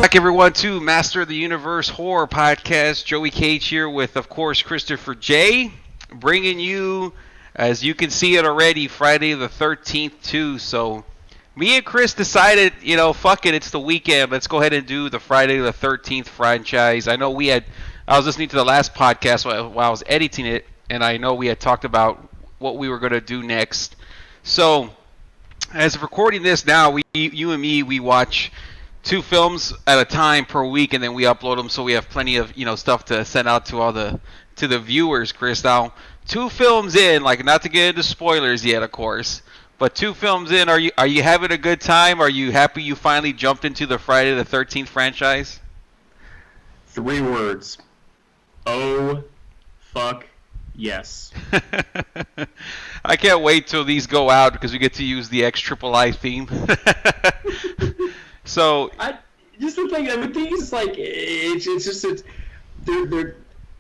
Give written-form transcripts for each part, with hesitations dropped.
Back everyone to Master of the Universe Horror Podcast. Joey Cage here with, of course, Christopher J. Bringing you, as you can see it already, Friday the 13th too. So me and Chris decided, fuck it, it's the weekend. Let's go ahead and do the Friday the 13th franchise. I was listening to the last podcast while I was editing it, and I know we had talked about what we were going to do next. So as of recording this now, you and me, we watch 2 films at a time per week, and then we upload them, so we have plenty of stuff to send out to the viewers. Chris, now 2 films in, like, not to get into spoilers yet, of course, but 2 films in, are you having a good time? Are you happy you finally jumped into the Friday the 13th franchise? 3 words. Oh, fuck, yes. I can't wait till these go out because we get to use the XIII theme. So just the thing with these, like,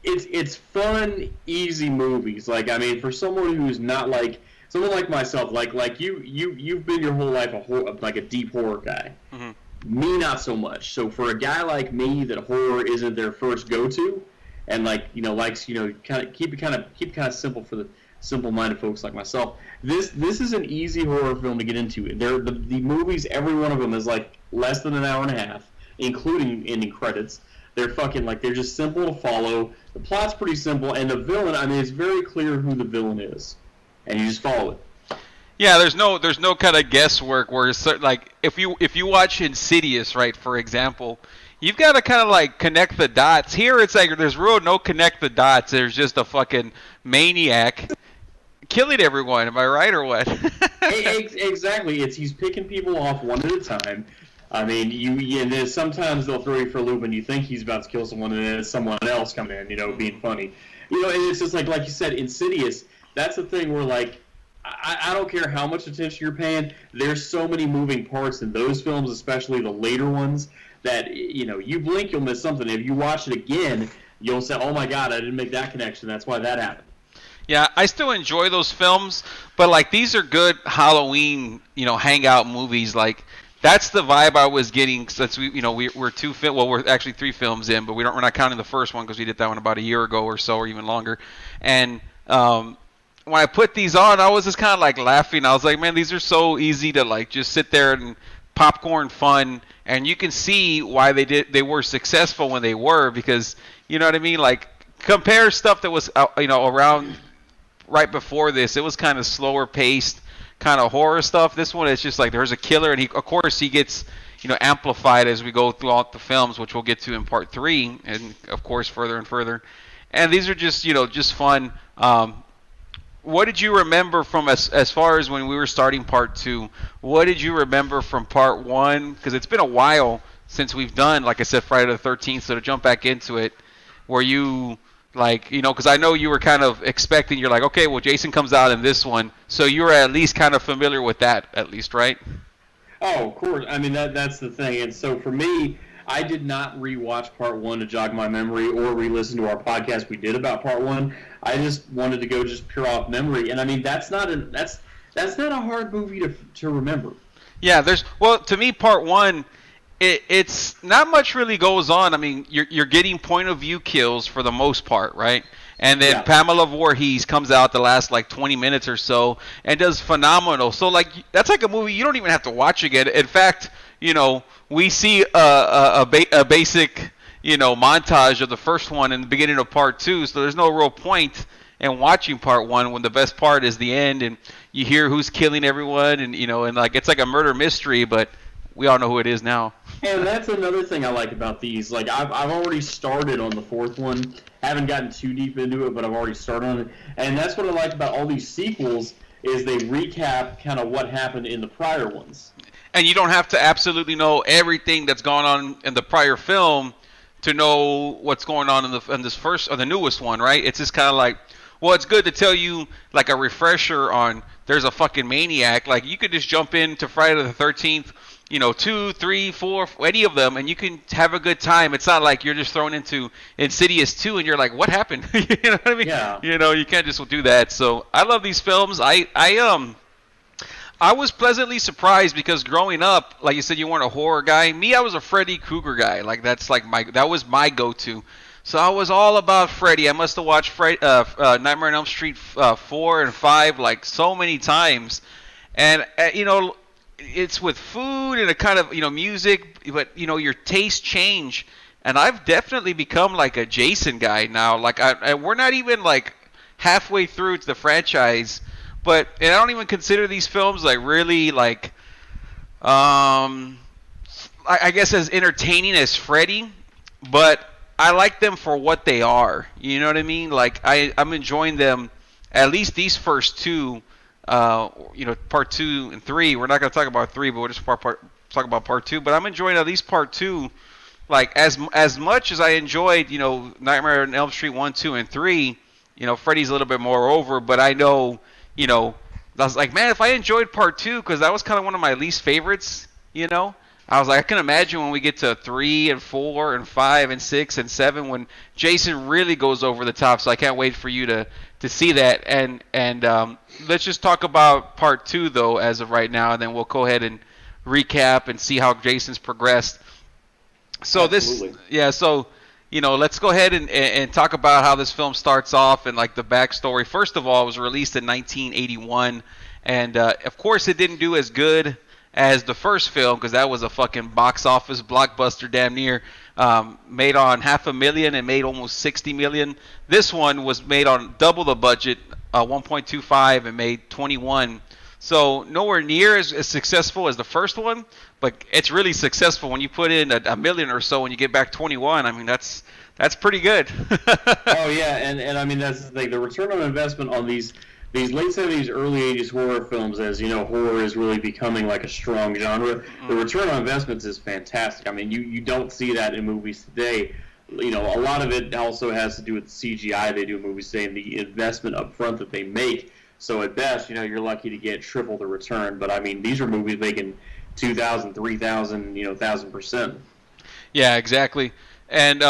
it's fun, easy movies. Like, I mean, for someone who's not like someone like myself, like you've been your whole life a deep horror guy. Mm-hmm. Me, not so much. So for a guy like me, that horror isn't their first go-to, and likes kind of keep it kind of simple for the simple-minded folks like myself. This is an easy horror film to get into. The movies, every one of them is like less than an hour and a half, including ending credits. They're just simple to follow. The plot's pretty simple, and the villain, I mean, it's very clear who the villain is, and you just follow it. Yeah, there's no kind of guesswork where it's like if you watch Insidious, right, for example, you've got to kind of like connect the dots. Here it's like there's no connect the dots. There's just a fucking maniac killing everyone. Am I right or what? Exactly. He's picking people off one at a time. I mean, and then sometimes they'll throw you for a loop and you think he's about to kill someone, and then it's someone else coming in, being funny. And it's just like you said, Insidious. That's the thing where, like, I don't care how much attention you're paying. There's so many moving parts in those films, especially the later ones, that you blink, you'll miss something. If you watch it again, you'll say, "Oh my God, I didn't make that connection. That's why that happened." Yeah, I still enjoy those films, but like these are good Halloween, hangout movies. Like that's the vibe I was getting since we're 2 film. Well, we're actually 3 films in, but we're not counting the first one because we did that one about a year ago or so, or even longer. And when I put these on, I was just kind of like laughing. I was like, man, these are so easy to like just sit there and popcorn fun, and you can see why they were successful when they were, because you know what I mean. Like compare stuff that was around right before this, it was kind of slower paced, kind of horror stuff. This one is just like there's a killer, and he gets amplified as we go throughout the films, which we'll get to in part 3, and of course further and further. And these are just just fun. What did you remember from as far as when we were starting part 2? What did you remember from part 1? Because it's been a while since we've done, like I said, Friday the 13th. So to jump back into it, were you like, because I know you were kind of expecting, you're like, okay, well, Jason comes out in this one, so you were at least kind of familiar with that, at least, right? Oh, of course. I mean, that's the thing. And so for me, I did not rewatch part 1 to jog my memory or re-listen to our podcast we did about part 1. I just wanted to go just pure off memory. And I mean, that's not a hard movie to remember. Yeah, to me, part 1, it's not much really goes on. I mean, you're getting point of view kills for the most part, right? And then Pamela Voorhees comes out the last like 20 minutes or so and does phenomenal. So like that's like a movie you don't even have to watch again. In fact, we see a basic montage of the first one in the beginning of part 2. So there's no real point in watching part 1 when the best part is the end, and you hear who's killing everyone, and and like it's like a murder mystery, but we all know who it is now. And that's another thing I like about these. Like I've already started on the 4th one. Haven't gotten too deep into it, but I've already started on it. And that's what I like about all these sequels is they recap kind of what happened in the prior ones. And you don't have to absolutely know everything that's gone on in the prior film to know what's going on in this first or the newest one, right? It's just kind of like, well, it's good to tell you like a refresher on there's a fucking maniac. Like you could just jump into Friday the 13th. 2, 3, 4, any of them, and you can have a good time. It's not like you're just thrown into Insidious 2 and you're like, what happened? You know what I mean? Yeah. You can't just do that. So I love these films. I'm I was pleasantly surprised because growing up, like you said, you weren't a horror guy. Me, I was a Freddy Krueger guy. Like that was my go-to. So I was all about Freddy. I must have watched Nightmare on Elm Street 4 and 5 like so many times, and it's with food and a kind of music, but your tastes change, and I've definitely become like a Jason guy now. Like we're not even like halfway through to the franchise. And I don't even consider these films like really like, I guess as entertaining as Freddy, but I like them for what they are. You know what I mean? Like I'm enjoying them. At least these first two, part 2 and 3. We're not gonna talk about 3, but we'll just talk about part 2. But I'm enjoying at least part 2, like as much as I enjoyed, Nightmare on Elm Street 1, 2, and 3. Freddy's a little bit more over, but I know. I was like, man, if I enjoyed part 2, because that was kind of one of my least favorites, I was like, I can imagine when we get to 3 and 4 and 5 and 6 and 7 when Jason really goes over the top. So I can't wait for you to see that. And let's just talk about part 2 though as of right now, and then we'll go ahead and recap and see how Jason's progressed. So Absolutely. let's go ahead and talk about how this film starts off and like the backstory. First of all, it was released in 1981, and of course it didn't do as good as the first film because that was a fucking box office blockbuster, damn near. Made on $500,000 and made almost $60 million. This one was made on double the budget, 1.25, and made 21. So nowhere near as successful as the first one, but it's really successful when you put in a million or so and you get back 21. I mean, that's pretty good. Oh yeah, and I mean that's the thing. The return on investment on these late 70s, early 80s horror films, as horror is really becoming like a strong genre. The return on investments is fantastic. I mean, you don't see that in movies today. A lot of it also has to do with the CGI they do in movies today and the investment up front that they make. So at best, you're lucky to get triple the return. But I mean, these are movies making 2,000, 3,000, 1,000%. Yeah, exactly. And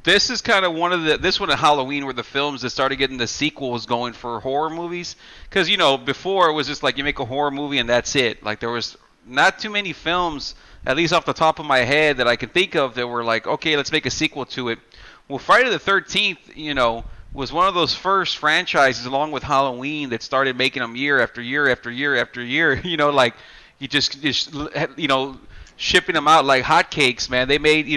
this is kind of this one and Halloween were the films that started getting the sequels going for horror movies. Because before it was just like you make a horror movie and that's it. Like there was not too many films, at least off the top of my head, that I can think of that were like, okay, let's make a sequel to it. Well, Friday the 13th, was one of those first franchises, along with Halloween, that started making them year after year after year after year. Like you just shipping them out like hotcakes, man. They made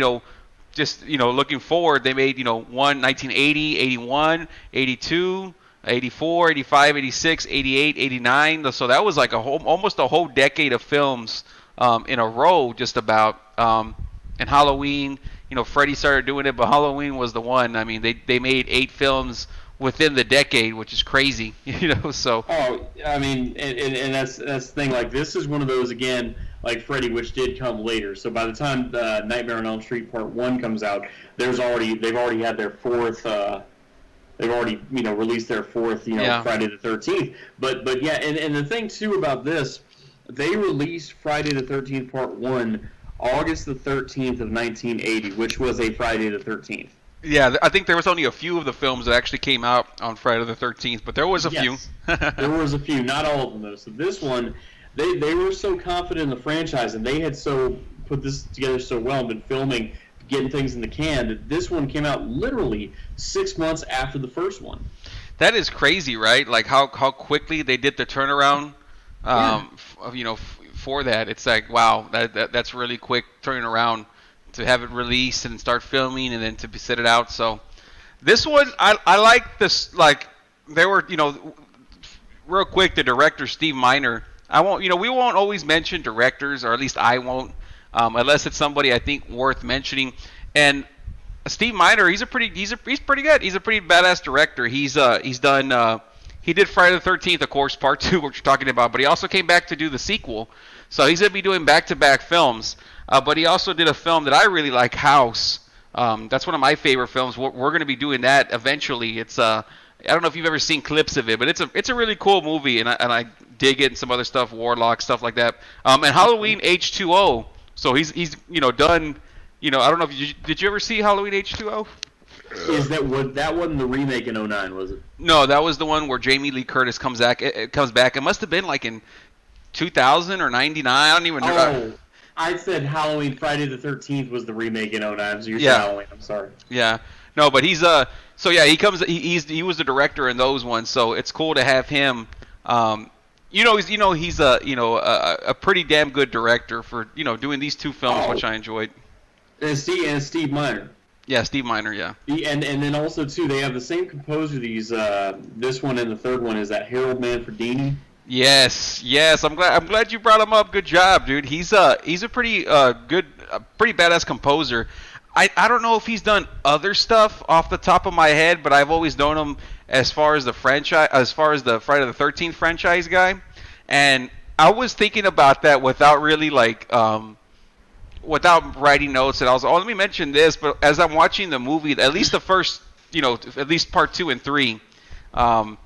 looking forward, they made 1980, 81, 82, 84, 85, 86, 88, 89. So that was like almost a whole decade of films in a row, just about. And Halloween. Freddy started doing it, but Halloween was the one. I mean, they made 8 films within the decade, which is crazy. So. Oh, I mean, and that's the thing. Like, this is one of those, again, like Freddy, which did come later. So by the time Nightmare on Elm Street Part 1 comes out, they've already had their fourth. They've already released their fourth Friday the 13th. But yeah, and the thing too about this, they released Friday the 13th Part 1. August the 13th of 1980, which was a Friday the 13th. Yeah, I think there was only a few of the films that actually came out on Friday the 13th, but there was a few. There was a few, not all of them though. So this one, they were so confident in the franchise, and they had so put this together so well and been filming, getting things in the can, that this one came out literally 6 months after the first one. That is crazy, right? Like how quickly they did the turnaround. For that, it's like, wow, that's really quick turning around to have it released and start filming and then to set it out. So this one, I like this. Like there were, real quick, the director Steve Miner. We won't always mention directors, or at least I won't, unless it's somebody I think worth mentioning. And Steve Miner, he's pretty good. He's a pretty badass director. He's done. He did Friday the 13th, of course, Part 2, which you're talking about, but he also came back to do the sequel. So he's going to be doing back-to-back films. But he also did a film that I really like, House. That's one of my favorite films. We're going to be doing that eventually. It's I don't know if you've ever seen clips of it, but it's a really cool movie, and I dig it and some other stuff, Warlock, stuff like that. And Halloween H2O. So he's done. I don't know if did you ever see Halloween H2O? That wasn't the remake in 09, was it? No, that was the one where Jamie Lee Curtis comes back. It must have been like in 2000 or 99. I don't even know. Oh, I said Halloween Friday the 13th was the remake in 09, so you're saying Halloween. I'm sorry. Yeah. No, but he's so yeah, he was the director in those ones, so it's cool to have him. He's a pretty damn good director for doing these two films, which I enjoyed. And Steve Miner. Yeah, Steve Miner. Yeah. And then also too, they have the same composer. These this one and the third one is that Harold Manfredini. Yes. I'm glad you brought him up. Good job, dude. He's a pretty good, pretty badass composer. I don't know if he's done other stuff off the top of my head, but I've always known him as far as the Friday the 13th franchise guy. And I was thinking about that without really without writing notes, and I was let me mention this. But as I'm watching the movie, at least the first, at least part 2 and 3, I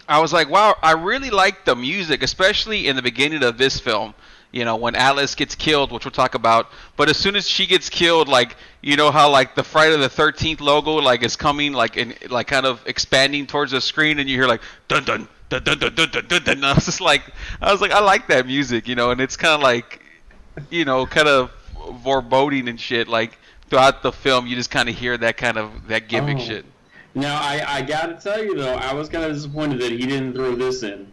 was like, wow, I really like the music, especially in the beginning of this film. When Alice gets killed, which we'll talk about. But as soon as she gets killed, how the Friday the 13th logo is coming kind of expanding towards the screen, and you hear dun dun dun dun dun dun dun dun. And I was like, I like that music, and it's kind of kind of foreboding and shit. Throughout the film, you just kind of hear that gimmick shit. Now I gotta tell you though, I was kind of disappointed that he didn't throw this in.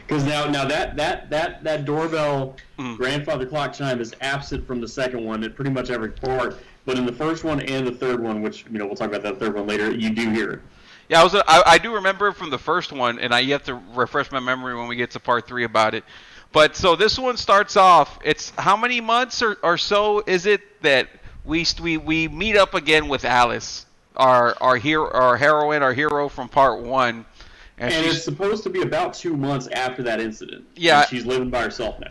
Because now that doorbell grandfather clock chime is absent from the second one at pretty much every part, but in the first one and the third one, which we'll talk about that third one later, you do hear it. Yeah, I do remember it from the first one, and you have to refresh my memory when we get to part 3 about it. But so this one starts off. It's how many months or so is it that we meet up again with Alice, our hero from part 1. And it's supposed to be about 2 months after that incident. Yeah. And she's living by herself now.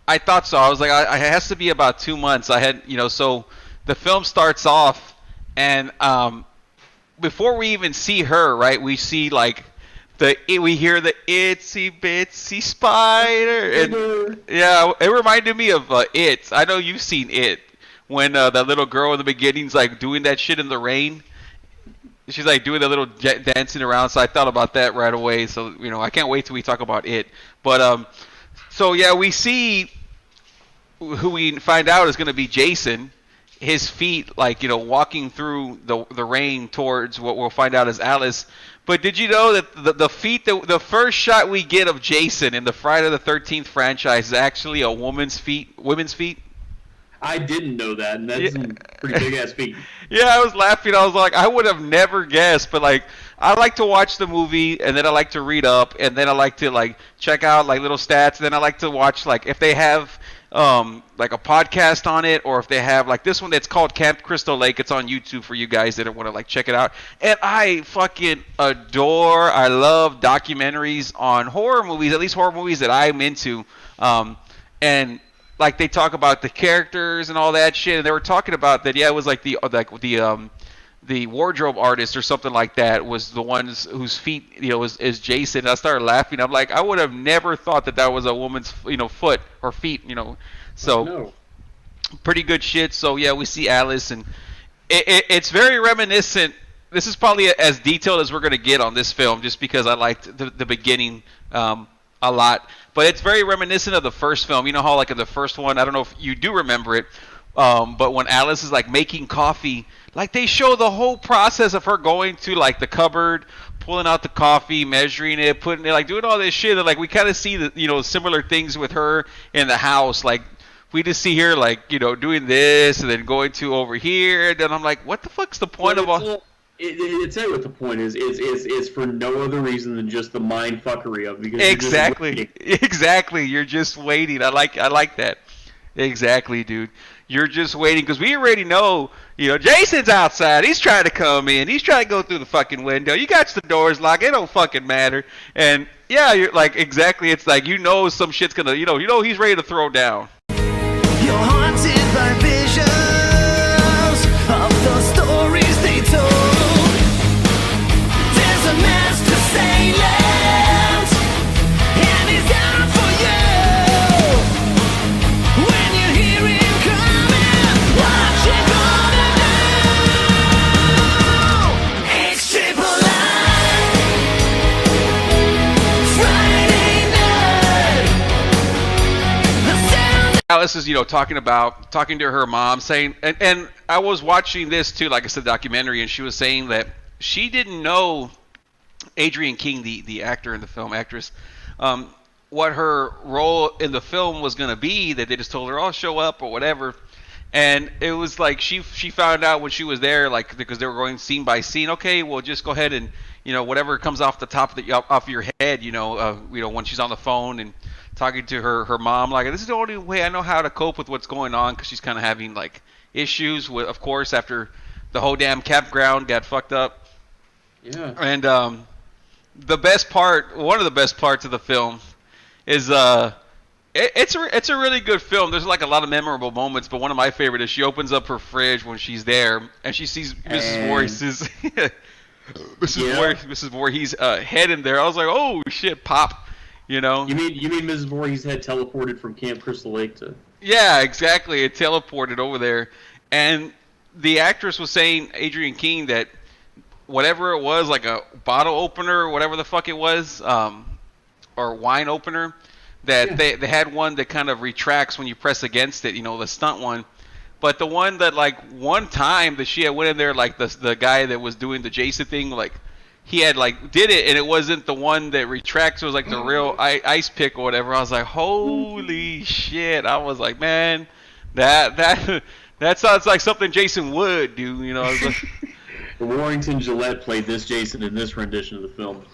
I thought so. I was like, it has to be about 2 months. I had, so the film starts off, and before we even see her, right, we see we hear the itsy bitsy spider, and yeah, it reminded me of It. I know you've seen It, when that little girl in the beginning's doing that shit in the rain. She's doing a little dancing around, so I thought about that right away. So I can't wait till we talk about It. But so yeah, we see who we find out is going to be Jason. His feet, walking through the rain towards what we'll find out is Alice. But did you know that the feet, the first shot we get of Jason in the Friday the 13th franchise is actually a women's feet? I didn't know that, and that's some pretty big-ass feet. Yeah, I was laughing. I was like, I would have never guessed, but I like to watch the movie, and then I like to read up, and then I like to check out little stats, and then I like to watch if they have a podcast on it, or if they have this one that's called Camp Crystal Lake. It's on YouTube for you guys that want to check it out. And I fucking I love documentaries on horror movies, at least horror movies that I'm into, and they talk about the characters and all that shit, and they were talking about that. Yeah, it was the wardrobe artist or something like that was the ones whose feet is Jason. And I started laughing. I'm like, I would have never thought that was a woman's foot or feet. So no. Pretty good shit. So yeah, we see Alice, and it's very reminiscent. This is probably as detailed as we're gonna get on this film, just because I liked the beginning a lot. But it's very reminiscent of the first film. You know how in the first one, I don't know if you do remember it, but when Alice is making coffee, they show the whole process of her going to the cupboard, pulling out the coffee, measuring it, putting it, doing all this shit. And we kind of see the similar things with her in the house. We just see her doing this and then going to over here. And then I'm like, what the fuck's the point of all? Tell you what the point is for no other reason than just the mind fuckery of because exactly. You're just waiting. I like that. Exactly, dude. You're just waiting because we already know. Jason's outside. He's trying to come in. He's trying to go through the fucking window. You got the doors locked. It don't fucking matter. And yeah, you're exactly. It's some shit's gonna. He's ready to throw down. You're haunted by visions of the stories they told. There's a master Salem, and he's out for you. When you hear him coming, what you gonna do? Alice is, talking to her mom, saying, and I was watching this too, like I said, documentary, and she was saying that she didn't know Adrienne King, the actor in the film, actress, what her role in the film was going to be. That they just told her, "Oh, show up" or whatever. And it was like she found out when she was there, like, because they were going scene by scene. Okay, well, just go ahead and whatever comes off the top off your head, when she's on the phone and talking to her mom, like, this is the only way I know how to cope with what's going on, because she's kind of having like issues with, of course, after the whole damn campground got fucked up. Yeah. And the best part, one of the best parts of the film, is it's a really good film. There's like a lot of memorable moments, but one of my favorite is she opens up her fridge when she's there and she sees Mrs. Voorhees' Mrs. Voorhees' head in there. I was like, oh shit, pop, You mean Mrs. Voorhees had teleported from Camp Crystal Lake to? Yeah, exactly. It teleported over there, and the actress was saying, Adrienne King, that whatever it was, like a bottle opener or whatever the fuck it was, or wine opener, that they had one that kind of retracts when you press against it, the stunt one. But the one that, like, one time that she had went in there, like the guy that was doing the Jason thing, like, he had, like, did it, and it wasn't the one that retracts. It was, like, the real ice pick or whatever. I was like, holy shit. I was like, man, that sounds like something Jason would do, I was like, Warrington Gillette played this Jason in this rendition of the film.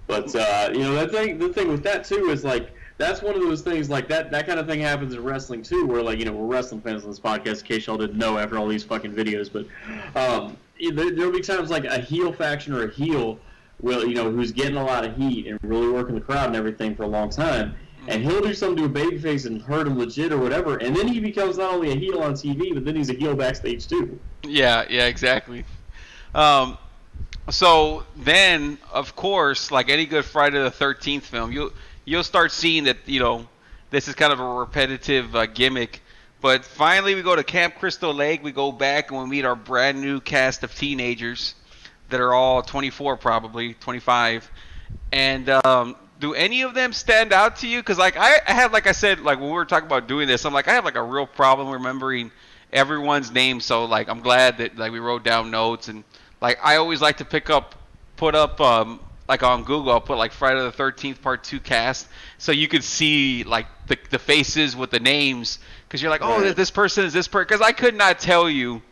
But, the thing with that, too, is, like, that's one of those things, like, that kind of thing happens in wrestling, too, where, like, we're wrestling fans on this podcast, in case y'all didn't know after all these fucking videos, but there'll be times, like, a heel faction or a heel will, who's getting a lot of heat and really working the crowd and everything for a long time, and he'll do something to a babyface and hurt him legit or whatever, and then he becomes not only a heel on TV, but then he's a heel backstage, too. Yeah, exactly. So then, of course, like any good Friday the 13th film, you'll start seeing that, this is kind of a repetitive gimmick. But finally, we go to Camp Crystal Lake. We go back and we meet our brand new cast of teenagers that are all 24, probably 25. And do any of them stand out to you? Because, like, I have, like I said, like when we were talking about doing this, I'm like, I have like a real problem remembering everyone's name. So, like, I'm glad that, like, we wrote down notes. And, like, I always like to put up like on Google, I'll put like Friday the 13th Part 2 cast, so you could see like the faces with the names, because you're like, oh, this person is this person, because I could not tell you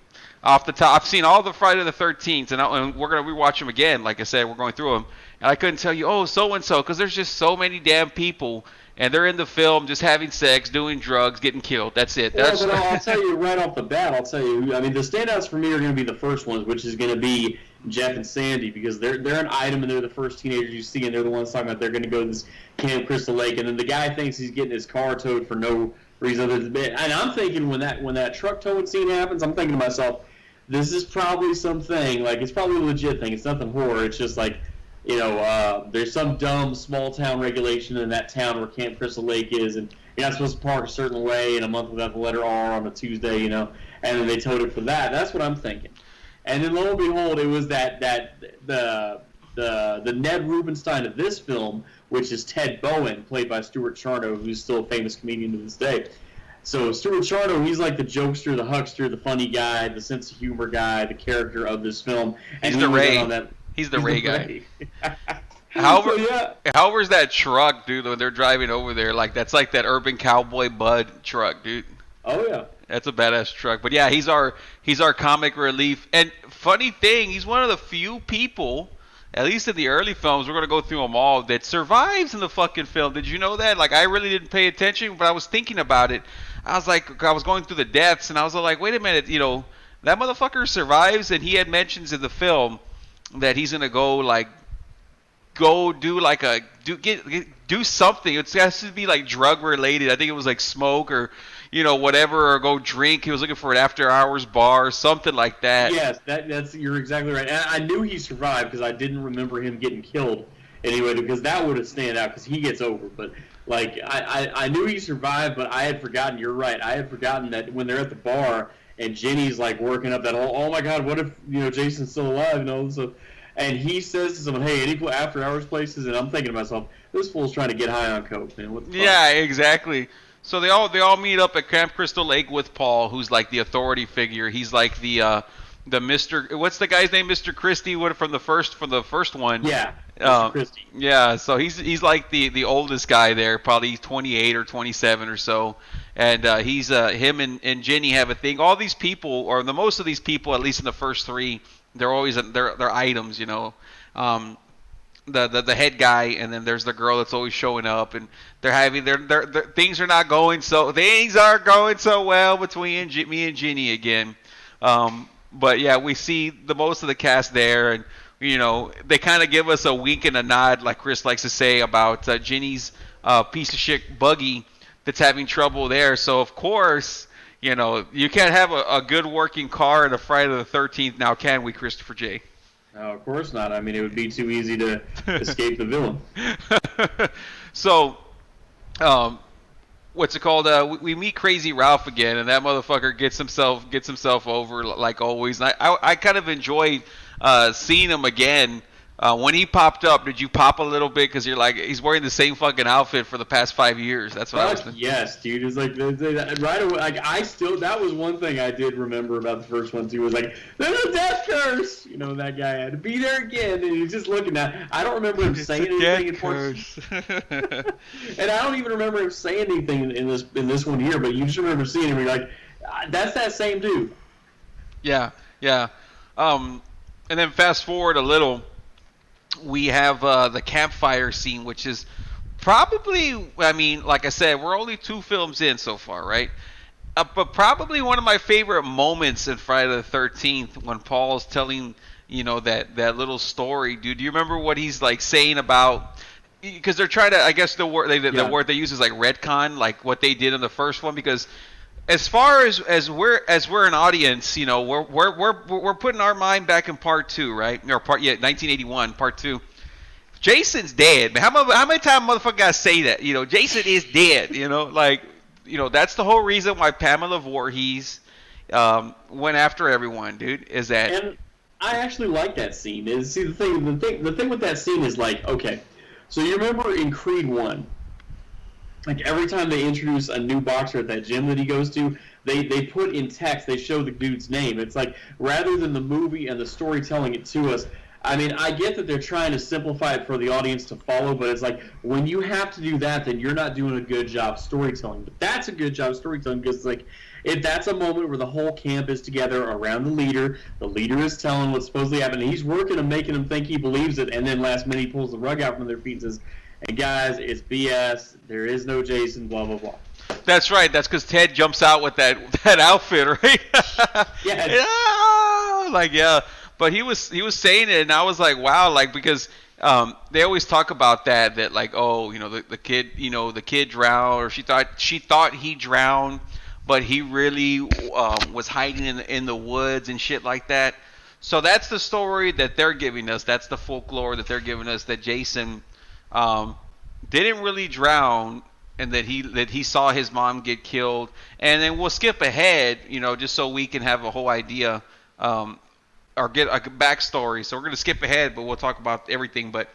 off the top. I've seen all the Friday the 13th, and we're gonna rewatch them again. Like I said, we're going through them, and I couldn't tell you, oh, so and so, because there's just so many damn people, and they're in the film just having sex, doing drugs, getting killed. That's it. But I'll tell you right off the bat. I mean, the standouts for me are going to be the first ones, which is going to be Jeff and Sandy, because they're an item and they're the first teenagers you see, and they're the ones talking about they're going to go to this Camp Crystal Lake, and then the guy thinks he's getting his car towed for no reason other than, and I'm thinking when that truck towing scene happens, I'm thinking to myself, this is probably something, like, it's probably a legit thing. It's nothing horror. It's just like, there's some dumb small town regulation in that town where Camp Crystal Lake is, and you're not supposed to park a certain way in a month without the letter R on a Tuesday, and then they towed it for that. That's what I'm thinking. And then lo and behold, it was the Ned Rubenstein of this film, which is Ted Bowen, played by Stuart Charno, who's still a famous comedian to this day. So Stuart Charno, he's like the jokester, the huckster, the funny guy, the sense of humor guy, the character of this film. And he's the Ray. He's the Ray guy. However's that truck, dude, when they're driving over there, like, that's like that Urban Cowboy Bud truck, dude. Oh, yeah. That's a badass truck. But yeah, he's our comic relief. And funny thing, he's one of the few people, at least in the early films, we're going to go through them all, that survives in the fucking film. Did you know that? Like, I really didn't pay attention, but I was thinking about it. I was going through the deaths, and I was like, wait a minute, that motherfucker survives, and he had mentions in the film that he's going to do something. It has to be like drug related. I think it was like smoke or whatever, or go drink. He was looking for an after hours bar, something like that. Yes, that's you're exactly right. And I knew he survived because I didn't remember him getting killed anyway, because that would have stand out because he gets over. But like I knew he survived, but I had forgotten. You're right. I had forgotten that when they're at the bar and Jenny's like working up that oh my god, what if Jason's still alive? So. And he says to someone, hey, any after-hours places? And I'm thinking to myself, this fool's trying to get high on coke, man. What the fuck? Yeah, exactly. So they all meet up at Camp Crystal Lake with Paul, who's like the authority figure. He's like the Mr. What's the guy's name? Mr. Christie. What from the first one? Yeah, Mr. Christie. Yeah. So he's like the oldest guy there, probably 28 or 27 or so. And he's him and Jenny have a thing. All these people, or the most of these people, at least in the first three, they're always they're items, you know. The head guy, and then there's the girl that's always showing up, and they're having their things are going so well between me and Ginny again. But yeah, we see the most of the cast there, and you know they kind of give us a wink and a nod, like Chris likes to say, about Ginny's piece of shit buggy that's having trouble there. So of course, you know, you can't have a good working car at a Friday the 13th now, can we, Christopher J? No, of course not. I mean, it would be too easy to escape the villain. So, what's it called? We meet Crazy Ralph again, and that motherfucker gets himself over like always. And I kind of enjoyed seeing him again. When he popped up, did you pop a little bit because you're like, he's wearing the same fucking outfit for the past 5 years? That's what I was thinking. Yes, dude. It's like right away. Like that was one thing I did remember about the first one too. Was like, there's a death curse. You know, that guy had to be there again, and he's just looking at. I don't remember him saying anything in curse. And I don't even remember him saying anything in this one here. But you just remember seeing him. And you're like, that's that same dude. Yeah. And then fast forward a little. We have the campfire scene, which is probably, I mean, like I said, we're only 2 films in so far, right? But probably one of my favorite moments in Friday the 13th when Paul's telling, you know, that little story. Dude, do you remember what he's like saying about? Because they're trying to, I guess the word they use is like retcon, like what they did in the first one. Because as far as we're an audience, you know, we're putting our mind back in part 2, right? Or 1981, part 2. Jason's dead. How many times motherfucker gotta say that? You know, Jason is dead. You know, like, you know, that's the whole reason why Pamela Voorhees went after everyone, dude. Is that? And I actually like that scene. See, the thing with that scene is like, okay, so you remember in Creed 1. Like every time they introduce a new boxer at that gym that he goes to, they put in text, they show the dude's name. It's like, rather than the movie and the story telling it to us, I mean, I get that they're trying to simplify it for the audience to follow, but it's like, when you have to do that, then you're not doing a good job storytelling. But that's a good job storytelling, because it's like, if that's a moment where the whole camp is together around the leader is telling what's supposedly happening, he's working and making them think he believes it, and then last minute he pulls the rug out from their feet and says, and guys, it's BS. There is no Jason. Blah blah blah. That's right. That's because Ted jumps out with that outfit, right? Yeah. Like yeah. But he was saying it, and I was like, wow, like because they always talk about that like, oh, you know, the kid drowned, or she thought he drowned, but he really was hiding in the woods and shit like that. So that's the story that they're giving us. That's the folklore that they're giving us, that Jason didn't really drown, and that he saw his mom get killed. And then we'll skip ahead, you know, just so we can have a whole idea or get a backstory. So we're going to skip ahead, but we'll talk about everything. But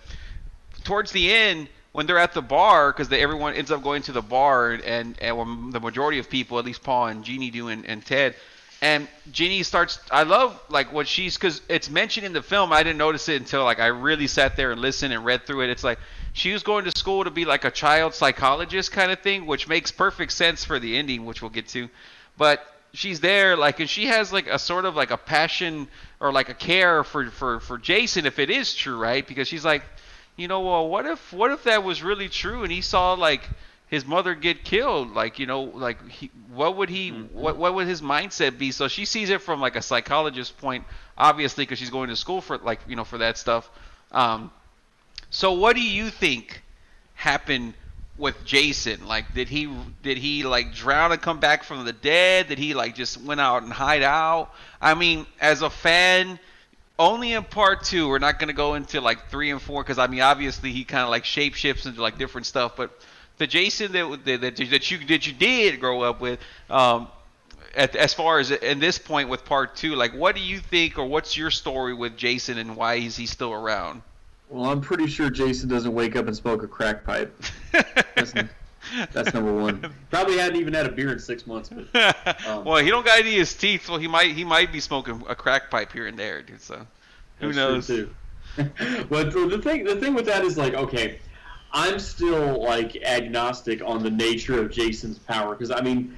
towards the end, when they're at the bar, because everyone ends up going to the bar, and the majority of people, at least Paul and Jeannie do, and Ted. And Jeannie starts, I love, like, what she's, because it's mentioned in the film, I didn't notice it until, like, I really sat there and listened and read through it. It's like, she was going to school to be, like, a child psychologist kind of thing, which makes perfect sense for the ending, which we'll get to. But she's there, like, and she has, like, a sort of, like, a passion or, like, a care for Jason, if it is true, right? Because she's like, you know, well, what if that was really true and he saw, like, his mother get killed, like, you know, like, what would his mindset be? So she sees it from, like, a psychologist point, obviously, because she's going to school for, like, you know, for that stuff. So what do you think happened with Jason? Like, did he like drown and come back from the dead? Did he, like, just went out and hide out? I mean, as a fan, only in part 2, we're not going to go into, like, 3 and 4, because, I mean, obviously he kind of, like, shapeshifts into, like, different stuff, but the Jason that you did grow up with, as far as in this point with part 2, like, what do you think, or what's your story with Jason, and why is he still around? Well, I'm pretty sure Jason doesn't wake up and smoke a crack pipe. That's number one. Probably hadn't even had a beer in 6 months. But, well, he don't got any of his teeth, so he might be smoking a crack pipe here and there, dude. So who knows? True too. But the thing with that is like, okay, I'm still like agnostic on the nature of Jason's power, because I mean,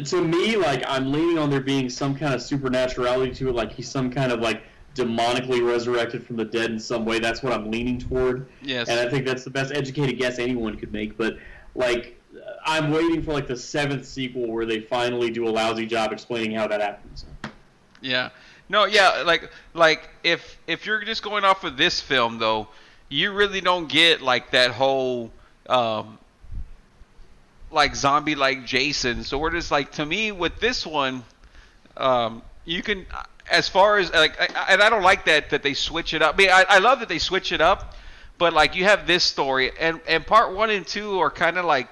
to me, like, I'm leaning on there being some kind of supernaturality to it, like he's some kind of like demonically resurrected from the dead in some way. That's what I'm leaning toward. Yes. And I think that's the best educated guess anyone could make. But like, I'm waiting for like the 7th sequel where they finally do a lousy job explaining how that happens. Yeah. No, yeah, like if you're just going off of this film though, you really don't get like that whole like zombie like Jason. So we're just like, to me with this one, you can, as far as like, and I don't like that they switch it up. I mean, I love that they switch it up, but like you have this story, and part 1 and 2 are kind of like,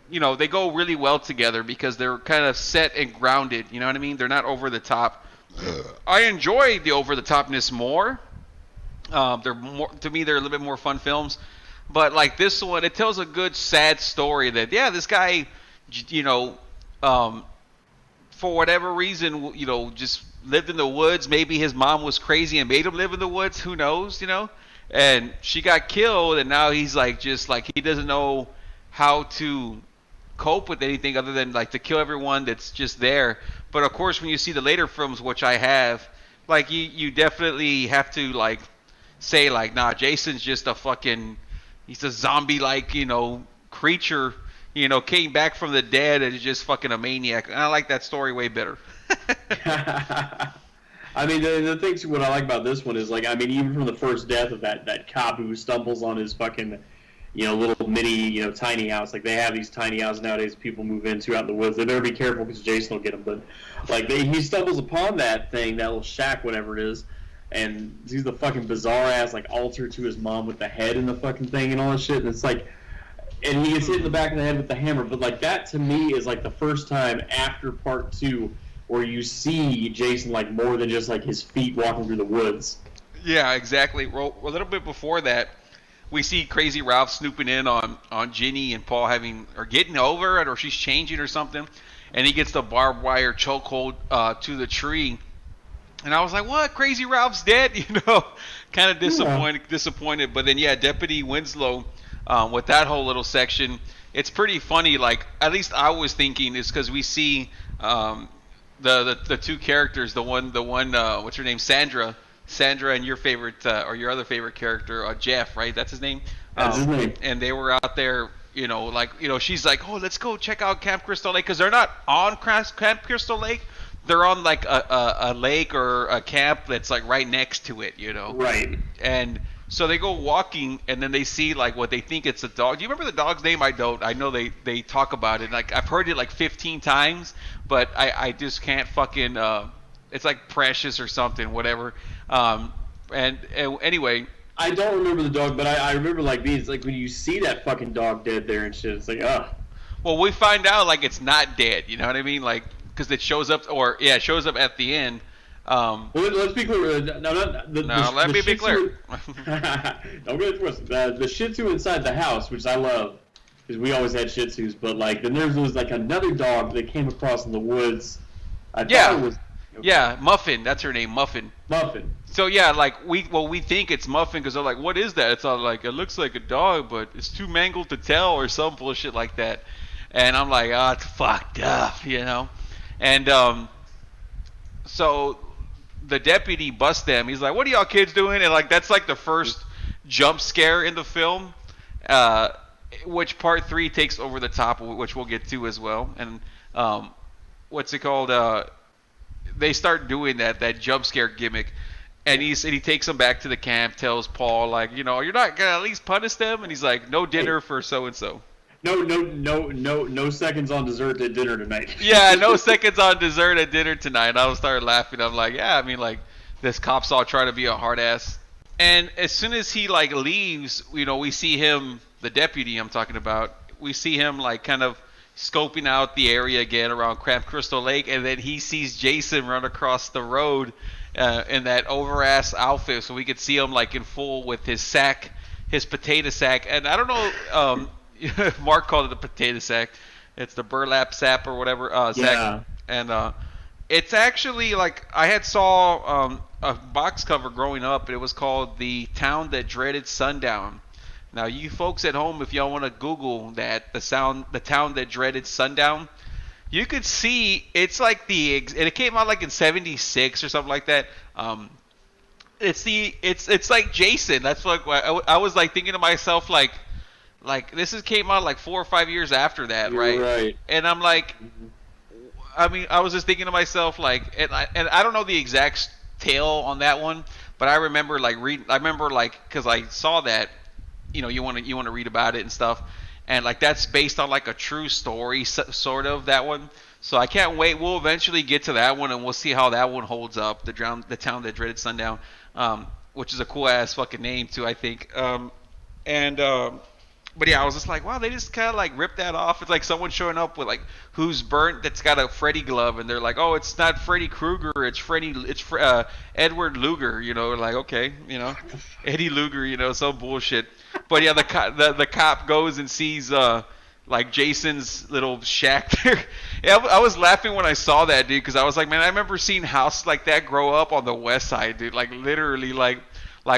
you know, they go really well together because they're kind of set and grounded. You know what I mean? They're not over the top. I enjoy the over the topness more. They're more, to me, they're a little bit more fun films. But like this one, it tells a good sad story that, yeah, this guy, you know, for whatever reason, you know, just lived in the woods. Maybe his mom was crazy and made him live in the woods. Who knows, you know? And she got killed, and now he's like, just like, he doesn't know how to cope with anything other than like to kill everyone that's just there. But of course, when you see the later films, which I have, like you definitely have to like say like, nah, Jason's just a fucking, he's a zombie like, you know, creature, you know, came back from the dead and is just fucking a maniac. And I like that story way better. I mean, the thing too, what I like about this one is like, I mean, even from the first death of that cop who stumbles on his fucking, you know, little mini, you know, tiny house. Like, they have these tiny houses nowadays people move into out in the woods. They better be careful because Jason will get them. But, like, he stumbles upon that thing, that little shack, whatever it is, and sees the fucking bizarre-ass, like, altar to his mom with the head in the fucking thing and all that shit. And it's like, and he gets hit in the back of the head with the hammer. But, like, that to me is, like, the first time after part 2 where you see Jason, like, more than just, like, his feet walking through the woods. Yeah, exactly. Well, a little bit before that, we see Crazy Ralph snooping in on Ginny and Paul getting over it, or she's changing or something, and he gets the barbed wire chokehold to the tree. And I was like, what? Crazy Ralph's dead? You know, kind of disappointed. But then, yeah, Deputy Winslow, with that whole little section, it's pretty funny. Like, at least I was thinking, is because we see the two characters, the one what's her name, Sandra, and your favorite or your other favorite character, Jeff, right? That's his name. That's his name. And they were out there, you know, like, you know, she's like, oh, let's go check out Camp Crystal Lake, because they're not on Camp Crystal Lake. They're on like a lake or a camp that's like right next to it, you know. Right. And so they go walking, and then they see like what they think it's a dog. Do you remember the dog's name? I don't. I know they talk about it. Like, I've heard it like 15 times, but I just can't fucking. It's like Precious or something, whatever. And anyway. I don't remember the dog, but I remember like being like when you see that fucking dog dead there and shit. It's like, ugh. Well, we find out like it's not dead. You know what I mean? Like, because it shows up, it shows up at the end. Well, let's be clear. Let me be clear. Don't get it twisted. The Shih Tzu inside the house, which I love, because we always had Shih Tzus. But like, then there was like another dog that came across in the woods. I thought it was. Okay. Yeah, Muffin. That's her name, Muffin. Muffin. So yeah, like we think it's Muffin because they're like, what is that? It's all like, it looks like a dog, but it's too mangled to tell, or some bullshit like that. And I'm like, oh, it's fucked up, you know. And so the deputy busts them. He's like, what are y'all kids doing? And like, that's like the first jump scare in the film, which part 3 takes over the top, which we'll get to as well. And what's it called? They start doing that jump scare gimmick, and he takes them back to the camp. Tells Paul, like, you know, you're not gonna at least punish them. And he's like, no dinner for so and so. No seconds on dessert at dinner tonight. Yeah, no seconds on dessert at dinner tonight. I started laughing. I'm like, yeah, I mean, like, this cop's all trying to be a hard ass. And as soon as he like leaves, you know, we see him, the deputy I'm talking about. We see him like kind of scoping out the area again around Camp Crystal Lake, and then he sees Jason run across the road in that over-ass outfit, so we could see him like in full with his sack, his potato sack. And I don't know, Mark called it the potato sack. It's the burlap sap or whatever sack. And it's actually like I had saw a box cover growing up. It was called The Town That Dreaded Sundown. Now, you folks at home, if y'all want to Google that, the Town That Dreaded Sundown, you could see it's like and it came out like in '76 or something like that. It's like Jason. That's like I was like thinking to myself like this came out like 4 or 5 years after that, right? Right. And I'm like, I mean, I was just thinking to myself like, and I don't know the exact tale on that one, but I remember like because I saw that, you know, you want to read about it and stuff, and like that's based on like a true story sort of, that one. So I can't wait. We'll eventually get to that one and we'll see how that one holds up. The Town That Dreaded Sundown, which is a cool ass fucking name too, I think. But yeah, I was just like, wow, they just kind of like ripped that off. It's like someone showing up with like Who's Burnt that's got a Freddy glove, and they're like, oh, it's not Freddy Krueger, it's Edward Luger, you know, like, okay, you know, Eddie Luger, you know, some bullshit. But yeah, the cop goes and sees like Jason's little shack there. Yeah, I was laughing when I saw that, dude, because I was like, man, I remember seeing houses like that grow up on the west side, dude, like literally like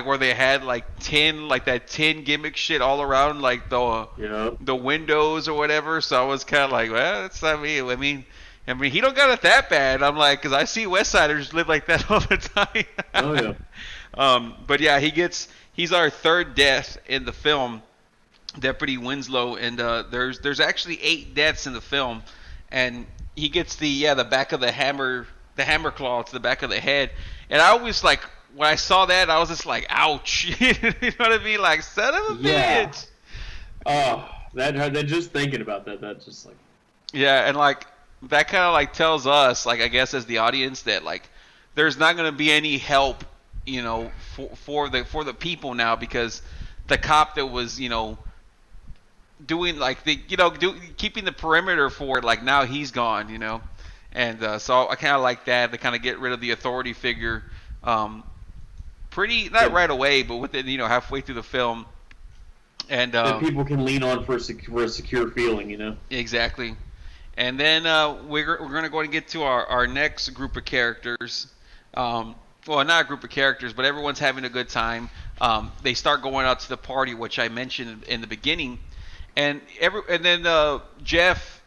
where they had like that tin gimmick shit all around like the windows or whatever. So I was kind of like, well, that's not me. I mean he don't got it that bad. I'm like, because I see West Siders live like that all the time. Oh yeah. But yeah, he's our third death in the film, Deputy Winslow, and there's actually 8 deaths in the film, and he gets the back of the hammer claw to the back of the head, and I always like. When I saw that, I was just like, ouch. You know what I mean? Like, son of a bitch. Oh, that just thinking about that's just like. Yeah, and like, that kind of like tells us, like, I guess as the audience, that like, there's not going to be any help, you know, for the people now, because the cop that was, you know, doing like keeping the perimeter for it, like now he's gone, you know. And so I kind of like that, to kind of get rid of the authority figure. Not right away, but within, you know, halfway through the film, and that people can lean on for a secure feeling, you know. Exactly. And then we're going to go and get to our next group of characters. Well, not a group of characters, but everyone's having a good time. They start going out to the party, which I mentioned in the beginning, and then Jeff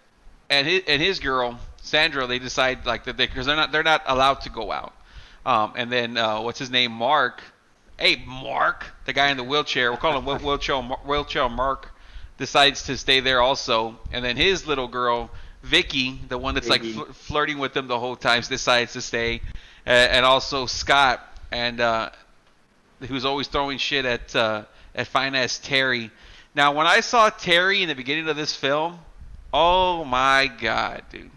and his girl Sandra, they decide like that because they're not allowed to go out. And then what's his name? Mark. Hey, Mark, the guy in the wheelchair. We'll call him wheelchair Mark. Decides to stay there also. And then his little girl, Vicky, the one that's like flirting with him the whole time, decides to stay. And also Scott, and who's always throwing shit at fine ass Terry. Now, when I saw Terry in the beginning of this film, oh my god, dude!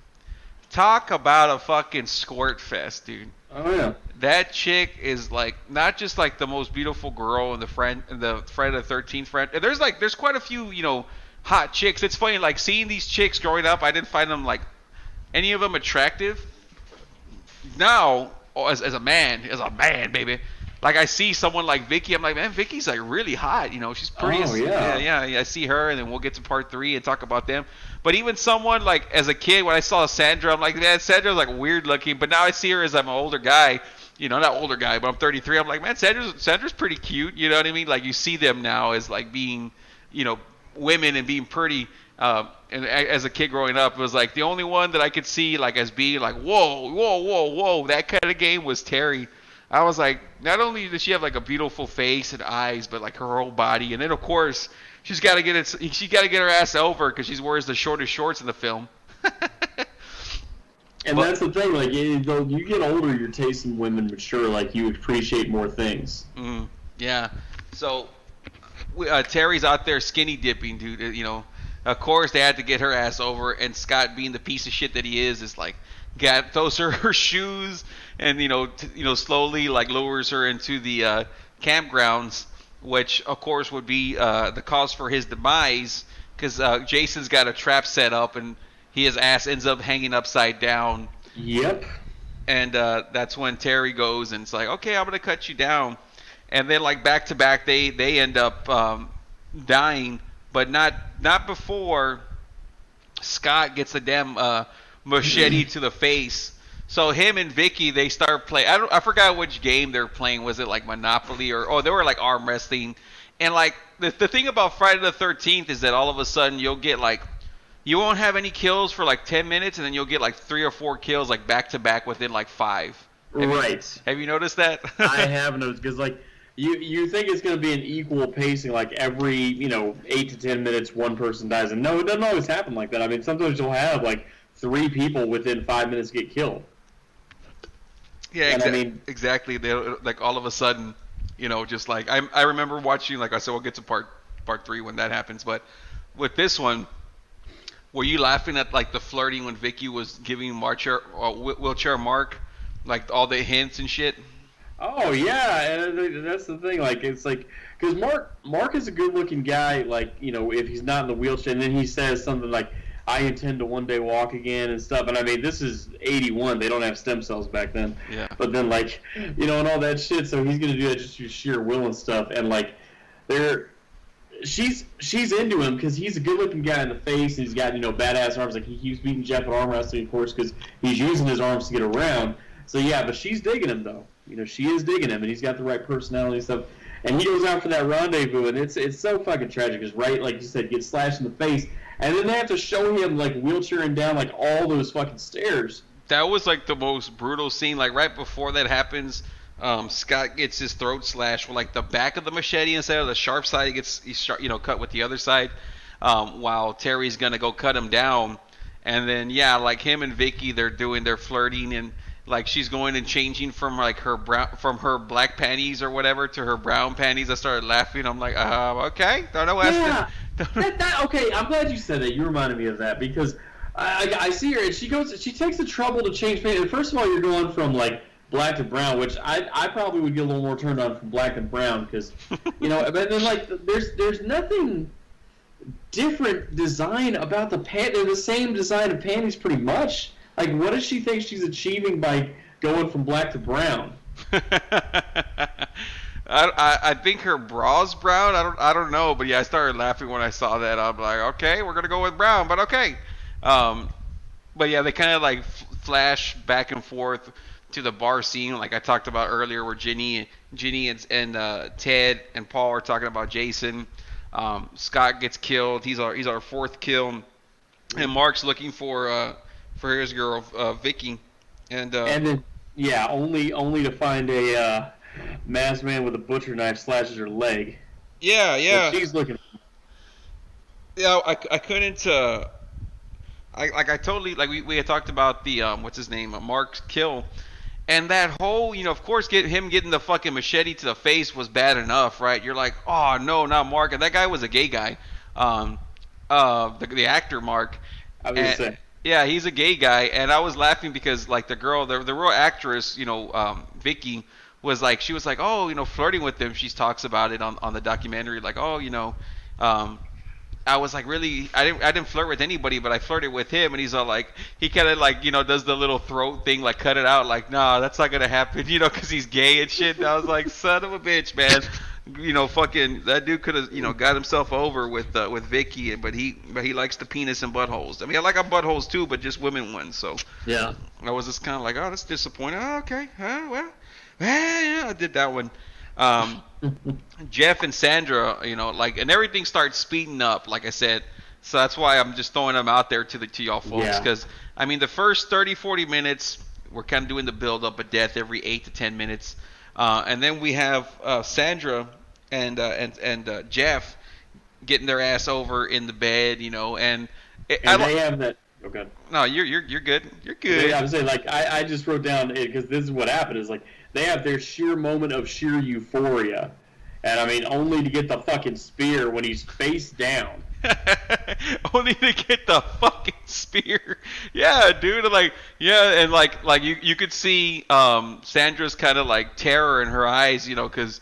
Talk about a fucking squirt fest, dude. Oh yeah. That chick is like not just like the most beautiful girl in the Friday the 13th friend. There's quite a few, you know, hot chicks. It's funny, like seeing these chicks growing up, I didn't find them like any of them attractive. Now, as a man, baby. Like I see someone like Vicky, I'm like, man, Vicky's like really hot. You know, she's pretty. Oh yeah. Yeah. I see her, and then we'll get to part 3 and talk about them. But even someone like as a kid, when I saw Sandra, I'm like, man, Sandra's like weird looking. But now I see her as I'm an older guy. You know, not older guy, but I'm 33. I'm like, man, Sandra's pretty cute. You know what I mean? Like you see them now as like being, you know, women and being pretty. And as a kid growing up, it was like the only one that I could see like as being like, whoa, that kind of game was Terry. I was like, not only does she have like a beautiful face and eyes, but like her whole body, and then of course she's got to get her ass over because she wears the shortest shorts in the film. And that's the thing, like though you get older, your taste in women mature, like you appreciate more things. Yeah. So Terry's out there skinny dipping, dude. You know, of course they had to get her ass over, and Scott, being the piece of shit that he is like, throws her shoes, and you know slowly like lowers her into the campgrounds, which of course would be the cause for his demise, because Jason's got a trap set up and his ass ends up hanging upside down. Yep. And that's when Terry goes and it's like, okay, I'm gonna cut you down, and then like back to back they end up dying, but not not before Scott gets a damn machete to the face. So him and Vicky, they start playing. I forgot which game they're playing. Was it like Monopoly or they were like arm wrestling? And like the thing about Friday the 13th is that all of a sudden you'll get like you won't have any kills for like 10 minutes, and then you'll get like 3 or 4 kills like back to back within like 5. Have you noticed that? I have noticed because like you think it's going to be an equal pacing, like every 8 to 10 minutes one person dies, and no, it doesn't always happen like that. I mean, sometimes you'll have like 3 people within 5 minutes get killed. Yeah, exactly. They like all of a sudden, just like I remember watching. Like I said, we'll get to part 3 when that happens. But with this one, were you laughing at like the flirting when Vicky was giving wheelchair Mark like all the hints and shit? Oh yeah, and that's the thing. Like it's like because Mark is a good-looking guy. Like if he's not in the wheelchair, and then he says something like, I intend to one day walk again and stuff. And I mean, this is 81. They don't have stem cells back then. Yeah. But then, like, and all that shit. So he's going to do that just through sheer will and stuff. And, like, she's into him because he's a good-looking guy in the face. And he's got, badass arms. Like, he keeps beating Jeff at arm wrestling, of course, because he's using his arms to get around. So, yeah, but she's digging him, though. She is digging him, and he's got the right personality and stuff. And he goes out for that rendezvous, and it's so fucking tragic. Because, right, like you said, gets slashed in the face. And then they have to show him, like, wheelchairing down, like, all those fucking stairs. That was, like, the most brutal scene. Like, right before that happens, Scott gets his throat slashed with, like, the back of the machete instead of the sharp side. He's cut with the other side while Terry's going to go cut him down. And then, yeah, like, him and Vicky, they're doing their flirting. And, like, she's going and changing from, like, her black panties or whatever to her brown panties. I started laughing. I'm like, okay. Don't know. Yeah. Okay, I'm glad you said that. You reminded me of that because I see her and she takes the trouble to change paint. And first of all, you're going from like black to brown, which I probably would get a little more turned on from black and brown because but then like there's nothing different design about the pant. They're the same design of panties pretty much. Like, what does she think she's achieving by going from black to brown? I think her bra's brown. I don't know, but yeah, I started laughing when I saw that. I'm like, okay, we're gonna go with brown, but okay. But yeah, they kind of like flash back and forth to the bar scene, like I talked about earlier, where Ginny and Ted and Paul are talking about Jason. Scott gets killed. He's our fourth kill, and Mark's looking for his girl Vicky, and then yeah, only to find a masked man with a butcher knife slashes her leg. Yeah. She's looking. Yeah, I couldn't. I totally like we had talked about the what's his name, Mark's kill, and that whole of course him getting the fucking machete to the face was bad enough, right? You're like, oh no, not Mark, and that guy was a gay guy, the actor Mark. I was gonna say. Yeah, he's a gay guy, and I was laughing because like the girl, the real actress, Vicky. Was like she was like, oh, flirting with him. She talks about it on the documentary, like, oh, I was like, really, I didn't flirt with anybody, but I flirted with him, and he's all like, he kind of like, does the little throat thing, like cut it out, like, nah, that's not gonna happen, because he's gay and shit. And I was like, son of a bitch, man, fucking that dude could have, got himself over with Vicky, but he likes the penis and buttholes. I mean, I like our buttholes too, but just women ones. So yeah, I was just kind of like, oh, that's disappointing. Oh, okay, well. Yeah, I did that one. Jeff and Sandra, and everything starts speeding up, like I said. So that's why I'm just throwing them out there to y'all folks. Because, I mean, the first 30, 40 minutes, we're kind of doing the build-up of death every 8 to 10 minutes. And then we have Sandra and Jeff getting their ass over in the bed, and they have that. Okay. No, you're good. You're good. Yeah, I'm saying, like, I just wrote down because this is what happened is like they have their sheer moment of sheer euphoria, and I mean only to get the fucking spear when he's face down. Only to get the fucking spear. Yeah, dude. Like, yeah, and like you could see Sandra's kind of like terror in her eyes, because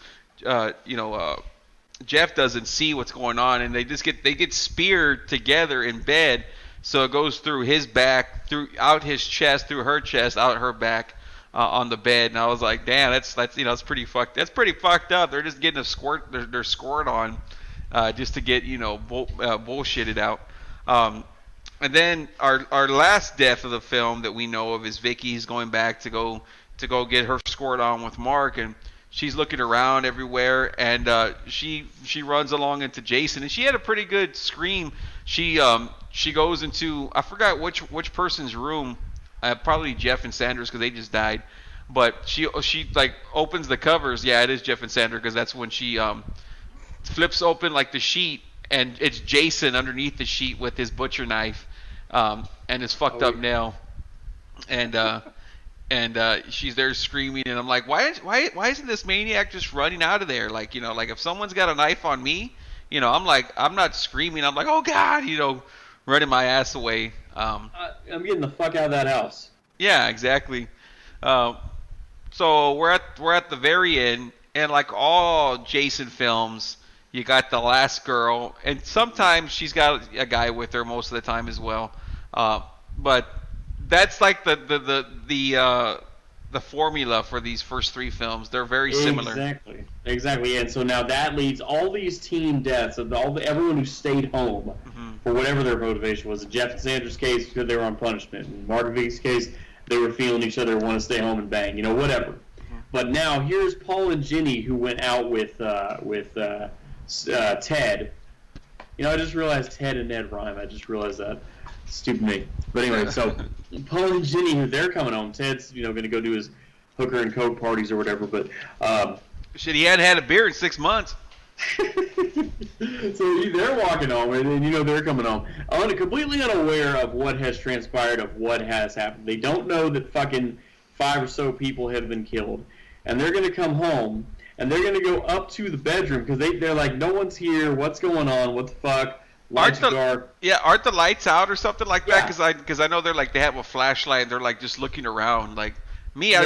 Jeff doesn't see what's going on, and they get speared together in bed. So it goes through his back, out his chest, through her chest, out her back on the bed. And I was like, damn, that's it's pretty fucked. That's pretty fucked up. They're just getting a squirt. They're squirt on. just to get bullshitted out. And then our last death of the film that we know of is Vicky's going back to go get her squirt on with Mark, and she's looking around everywhere, and she runs along into Jason, and she had a pretty good scream. She goes into, I forgot which person's room, probably Jeff and Sandra's because they just died, but she like opens the covers. Yeah, it is Jeff and Sandra because that's when she flips open like the sheet, and it's Jason underneath the sheet with his butcher knife and his fucked up nail, and she's there screaming, and I'm like, why isn't this maniac just running out of there? Like, like if someone's got a knife on me, I'm not screaming. I'm like, oh God, running my ass away. I'm getting the fuck out of that house. Yeah, exactly. So we're at the very end, and like all Jason films, you got the last girl, and sometimes she's got a guy with her most of the time as well. But that's like the formula for these first three films. They're very similar. Exactly. And so now that leads all these teen deaths of everyone who stayed home for whatever their motivation was. In Jeff and Sandra's case, because they were on punishment. In Mark and Vicky's case, they were feeling each other, want to stay home and bang, whatever. But now here's Paul and Ginny who went out with Ted. I just realized Ted and Ned rhyme. I just realized that. Stupid me. But anyway, so Paul and Ginny, they're coming home. Ted's, going to go do his hooker and coke parties or whatever. But shit, he hadn't had a beer in 6 months. So they're walking home, and they're coming home, completely unaware of what has transpired, of what has happened. They don't know that fucking 5 or so people have been killed, and they're going to come home, and they're going to go up to the bedroom because they're like, no one's here. What's going on? What the fuck? Lights are dark. Yeah, aren't the lights out or something like that? Because I know they're like, they have a flashlight and they're like just looking around. Like me, I'd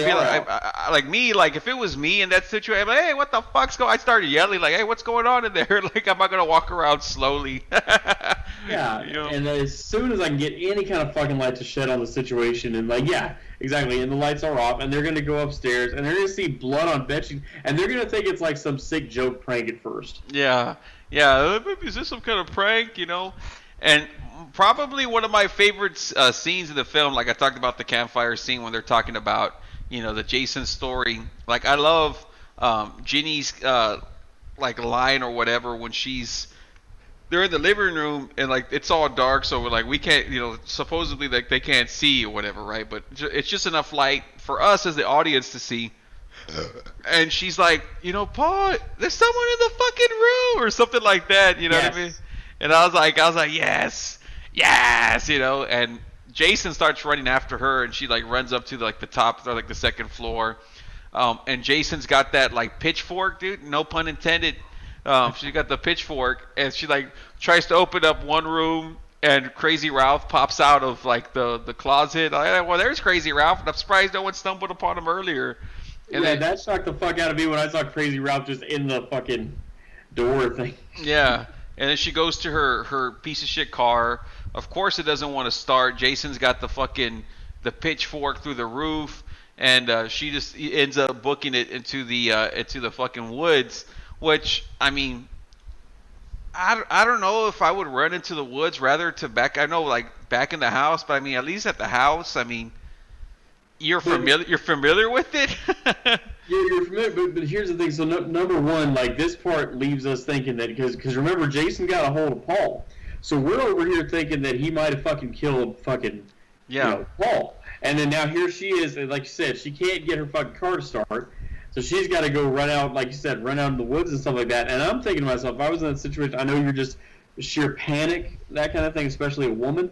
be like, if it was me in that situation, I'd be like, hey, what the fuck's going on? I started yelling like, hey, what's going on in there? Like, I'm not gonna walk around slowly. Yeah, and as soon as I can get any kind of fucking light to shed on the situation, and like, yeah, exactly, and the lights are off, and they're gonna go upstairs, and they're gonna see blood on Betsy, and they're gonna think it's like some sick joke prank at first. Yeah, is this some kind of prank, And probably one of my favorite scenes in the film, like I talked about the campfire scene when they're talking about, the Jason story. Like, I love Ginny's like line or whatever when they're in the living room and like it's all dark, so we're like, we can't, supposedly like they can't see or whatever, right? But it's just enough light for us as the audience to see. And she's like, Paul, there's someone in the fucking room or something like that, what I mean? And I was like, yes, and Jason starts running after her, and she like runs up to like the top or like the second floor, and Jason's got that like pitchfork, dude, no pun intended. She's got the pitchfork, and she like tries to open up one room, and Crazy Ralph pops out of like the closet. Well, there's Crazy Ralph, and I'm surprised no one stumbled upon him earlier. And that shocked the fuck out of me when I saw Crazy Ralph just in the fucking door thing. Yeah. And then she goes to her piece of shit car. Of course it doesn't want to start. Jason's got the pitchfork through the roof, and she just ends up booking it into the fucking woods. Which, I mean, I don't know if I would run into the woods rather to back. I know like back in the house, but I mean at least at the house, I mean. You're familiar with it? Yeah, you're familiar, but here's the thing. So number one, like this part leaves us thinking that because remember, Jason got a hold of Paul, so we're over here thinking that he might have fucking killed fucking Paul, and then now here she is, and like you said, she can't get her fucking car to start, so she's got to go run out, like you said, run out in the woods and stuff like that. And I'm thinking to myself, if I was in that situation, I know you're just sheer panic, that kind of thing, especially a woman,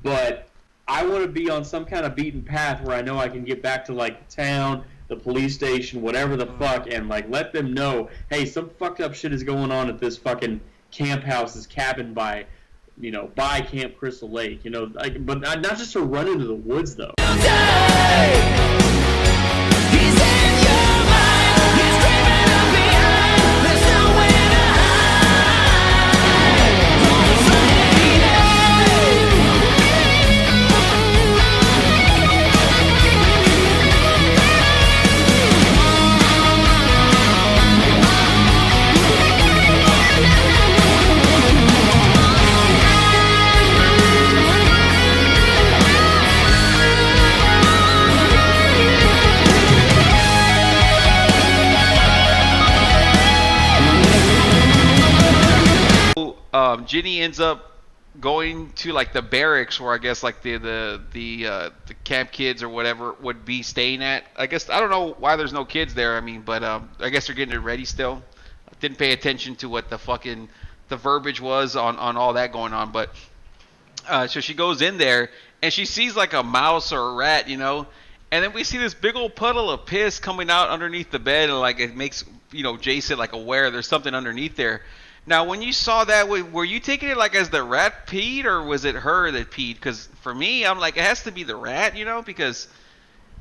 but I want to be on some kind of beaten path where I know I can get back to like the town, the police station, whatever the fuck, and like let them know, hey, some fucked up shit is going on at this fucking camp house, this cabin by Camp Crystal Lake, like, but not just to run into the woods though. Ginny ends up going to like the barracks where I guess like the camp kids or whatever would be staying at. I guess I don't know why there's no kids there. I mean, but I guess they're getting it ready still. Didn't pay attention to what the verbiage was on all that going on, but so she goes in there and she sees like a mouse or a rat, and then we see this big old puddle of piss coming out underneath the bed, and like it makes Jason like aware there's something underneath there. Now, when you saw that, were you taking it like as the rat peed, or was it her that peed? Because for me, I'm like, it has to be the rat, because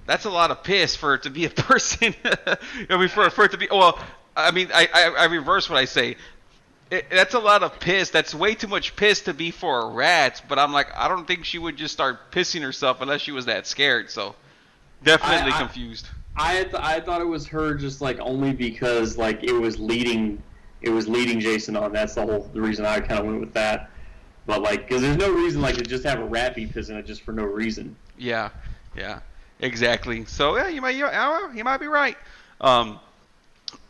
that's a lot of piss for it to be a person. I mean, for it to be, well, I mean, I reverse what I say. That's a lot of piss. That's way too much piss to be for a rat. But I'm like, I don't think she would just start pissing herself unless she was that scared. So, definitely confused. I thought it was her just like only because like it was leading Jason on. That's the reason I kind of went with that. But like, because there's no reason like to just have a rat be pissing it just for no reason. Yeah, exactly. So yeah, you might be right.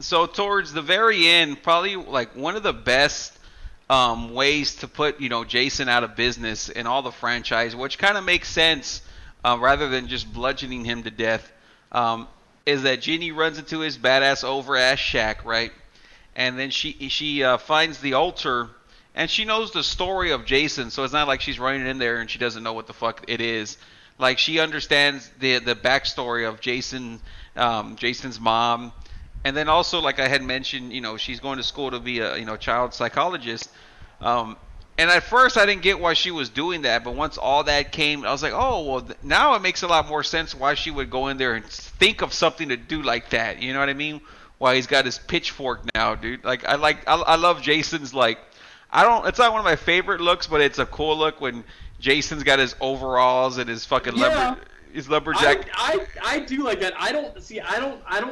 So towards the very end, probably like one of the best ways to put Jason out of business in all the franchise, which kind of makes sense rather than just bludgeoning him to death, is that Ginny runs into his badass over-ass shack, right? And then she finds the altar, and she knows the story of Jason, so it's not like she's running in there and she doesn't know what the fuck it is. Like, she understands the backstory of Jason's mom, and then also, like I had mentioned, she's going to school to be a child psychologist. And at first I didn't get why she was doing that, but once all that came, I was like, oh, well, now it makes a lot more sense why she would go in there and think of something to do like that. You know what I mean? Why he's got his pitchfork now, dude. Like I love Jason's like, it's not one of my favorite looks, but it's a cool look when Jason's got his overalls and his fucking his lumberjack. I do like that. I don't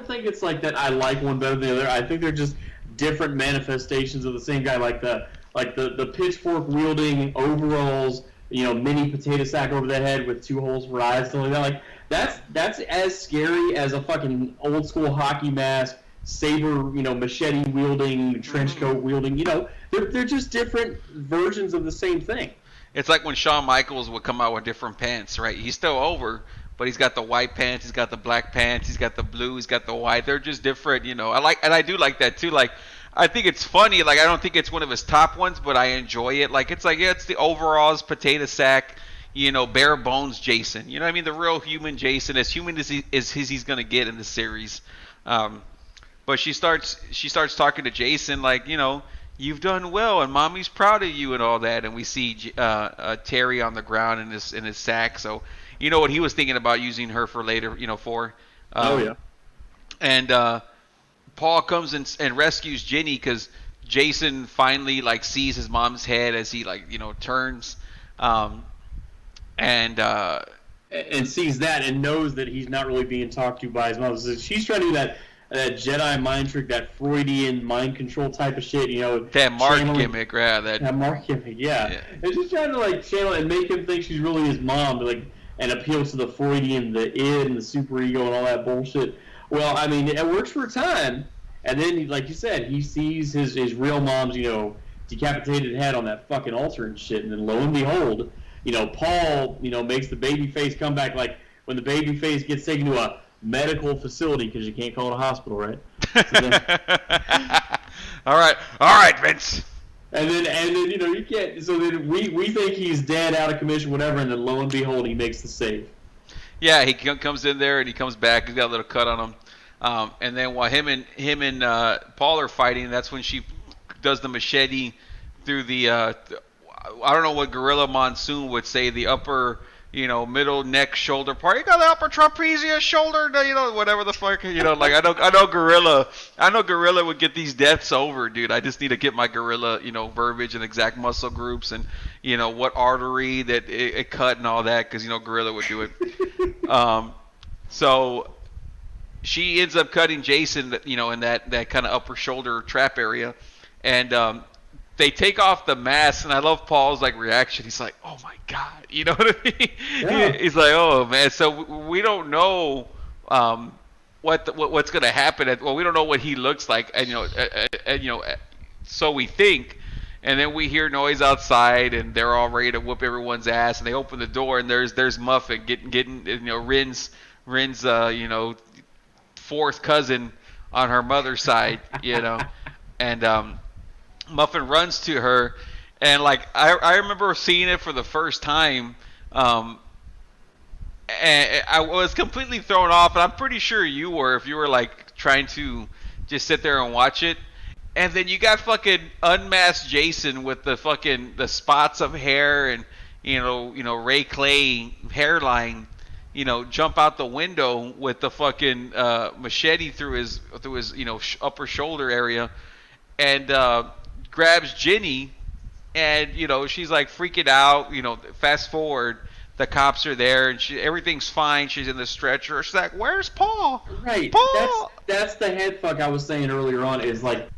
think it's like that. I like one better than the other. I think they're just different manifestations of the same guy. Like the pitchfork wielding overalls, mini potato sack over the head with 2 holes for eyes, something like that. Like that's as scary as a fucking old school hockey mask, saber, machete wielding, trench coat wielding. They're just different versions of the same thing. It's like when Shawn Michaels would come out with different pants, right? He's still over, but he's got the white pants, he's got the black pants, he's got the blue, he's got the white. They're just different, I do like that too. Like, I think it's funny. Like, I don't think it's one of his top ones, but I enjoy it. Like, it's like, yeah, it's the overalls, potato sack, bare bones Jason. You know what I mean? The real human Jason, as human as he's gonna get in the series. But she starts talking to Jason like, you've done well, and mommy's proud of you and all that. And we see Terry on the ground in his sack. So you know what he was thinking about using her for later. Oh yeah. And Paul comes and rescues Ginny because Jason finally like sees his mom's head as he turns, and sees that and knows that he's not really being talked to by his mom. So she's trying to do that Jedi mind trick, that Freudian mind control type of shit, That Mark gimmick, right? That Mark gimmick, yeah. And she's trying to like channel and make him think she's really his mom, and appeal to the Freudian, the id, and the superego, and all that bullshit. Well, I mean, it works for a time, and then, like you said, he sees his real mom's, decapitated head on that fucking altar and shit, and then lo and behold, Paul, makes the baby face come back, like when the baby face gets taken to a medical facility, because you can't call it a hospital, right? All right, Vince. And then you can't. So then we think he's dead, out of commission, whatever, and then lo and behold, he makes the save. Yeah, he comes in there and he comes back. He's got a little cut on him. And then while him and Paul are fighting, that's when she does the machete through the I don't know what Gorilla Monsoon would say, the upper, middle neck shoulder part. You got the upper trapezius shoulder, whatever the fuck, like I know Gorilla would get these deaths over, dude. I just need to get my Gorilla, verbiage and exact muscle groups and what artery that it cut and all that, because Gorilla would do it. So she ends up cutting Jason, in that kind of upper shoulder trap area, and they take off the mask, and I love Paul's reaction. He's like, "Oh my god," you know what I mean? Yeah. He's like, "Oh man." So we don't know what's going to happen. We don't know what he looks like, and so we think. And then we hear noise outside, and they're all ready to whoop everyone's ass. And they open the door, and there's Muffet getting Rin's fourth cousin on her mother's side, and Muffin runs to her, and like I remember seeing it for the first time, and I was completely thrown off, and I'm pretty sure you were if you were like trying to just sit there and watch it. And then you got fucking unmasked Jason with the spots of hair and Ray Clay hairline, jump out the window with the fucking machete through his upper shoulder area, and grabs Ginny, and she's like freaking out. Fast forward, the cops are there, and everything's fine. She's in the stretcher. She's like, "Where's Paul?" Right. Paul. That's the head fuck I was saying earlier on. Is like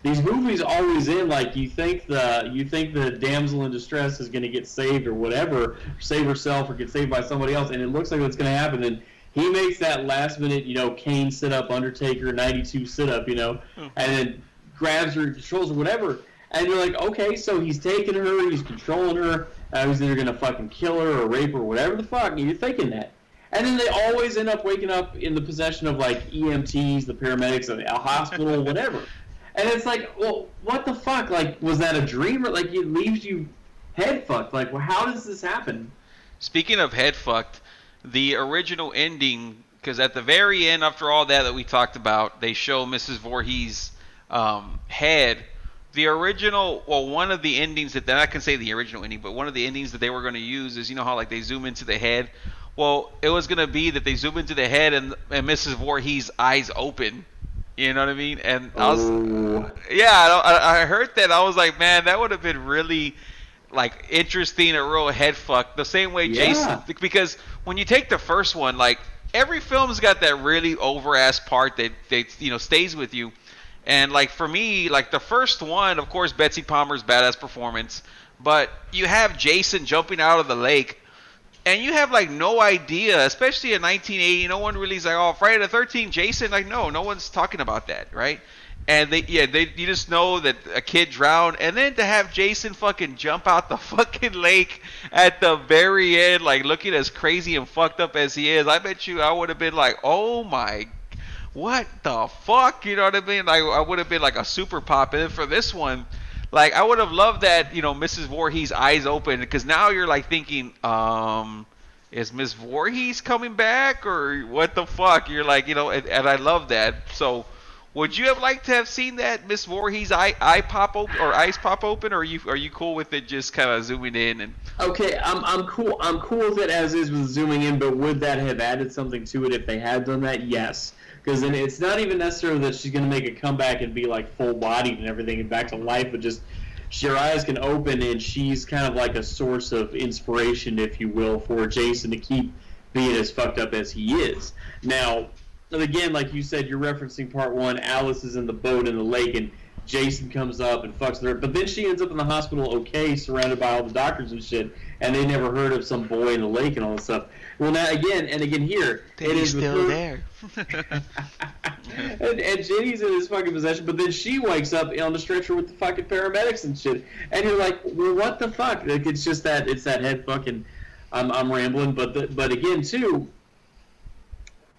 these movies always end like you think the damsel in distress is going to get saved or whatever, or save herself or get saved by somebody else, and it looks like it's going to happen. And he makes that last minute, Kane sit up, Undertaker 92 sit up, and then grabs her, controls her, whatever. And you're like, okay, so he's taking her, he's controlling her. He's either going to fucking kill her or rape her or whatever the fuck. And you're thinking that. And then they always end up waking up in the possession of, like, EMTs, the paramedics, a hospital, whatever. And it's like, well, what the fuck? Like, was that a dream? Or, like, it leaves you head fucked. Like, well, how does this happen? Speaking of head fucked, the original ending, because at the very end, after all that we talked about, they show Mrs. Voorhees' head. The original, one of the endings that I can say the original ending, but one of the endings that they were going to use is, how like they zoom into the head. Well, it was going to be that they zoom into the head and Mrs. Voorhees' eyes open. You know what I mean? And I heard that. I was like, man, that would have been really like interesting, a real head fuck. The same way Jason, because when you take the first one, like every film's got that really over ass part that stays with you. And like for me, like the first one, of course, Betsy Palmer's badass performance, but you have Jason jumping out of the lake, and you have like no idea, especially in 1980, no one really is like, oh, Friday the 13th, Jason, like no one's talking about that, right? And you just know that a kid drowned, and then to have Jason fucking jump out the fucking lake at the very end, like looking as crazy and fucked up as he is, I bet you I would have been like, oh my, what the fuck, you know what I mean? Like I would have been like a super pop. And then for this one, like I would have loved that, Mrs. Voorhees' eyes open, because now you're like thinking, is Miss Voorhees coming back or what the fuck? You're like, and I love that. So would you have liked to have seen that Miss Voorhees' eye pop open or eyes pop open, or are you cool with it just kind of zooming in? And okay, I'm cool with it as is with zooming in, but would that have added something to it if they had done that? Yes. Because then it's not even necessarily that she's going to make a comeback and be like full-bodied and everything and back to life, but just her eyes can open and she's kind of like a source of inspiration, if you will, for Jason to keep being as fucked up as he is. Now, again, like you said, you're referencing part one. Alice is in the boat in the lake and Jason comes up and fucks with her, but then she ends up in the hospital okay, surrounded by all the doctors and shit, and they never heard of some boy in the lake and all this stuff. Well, now again here, it is still there. and Jenny's in his fucking possession, but then she wakes up on the stretcher with the fucking paramedics and shit, and you're like, well, what the fuck? Like, it's just that head fucking. I'm rambling, but again too,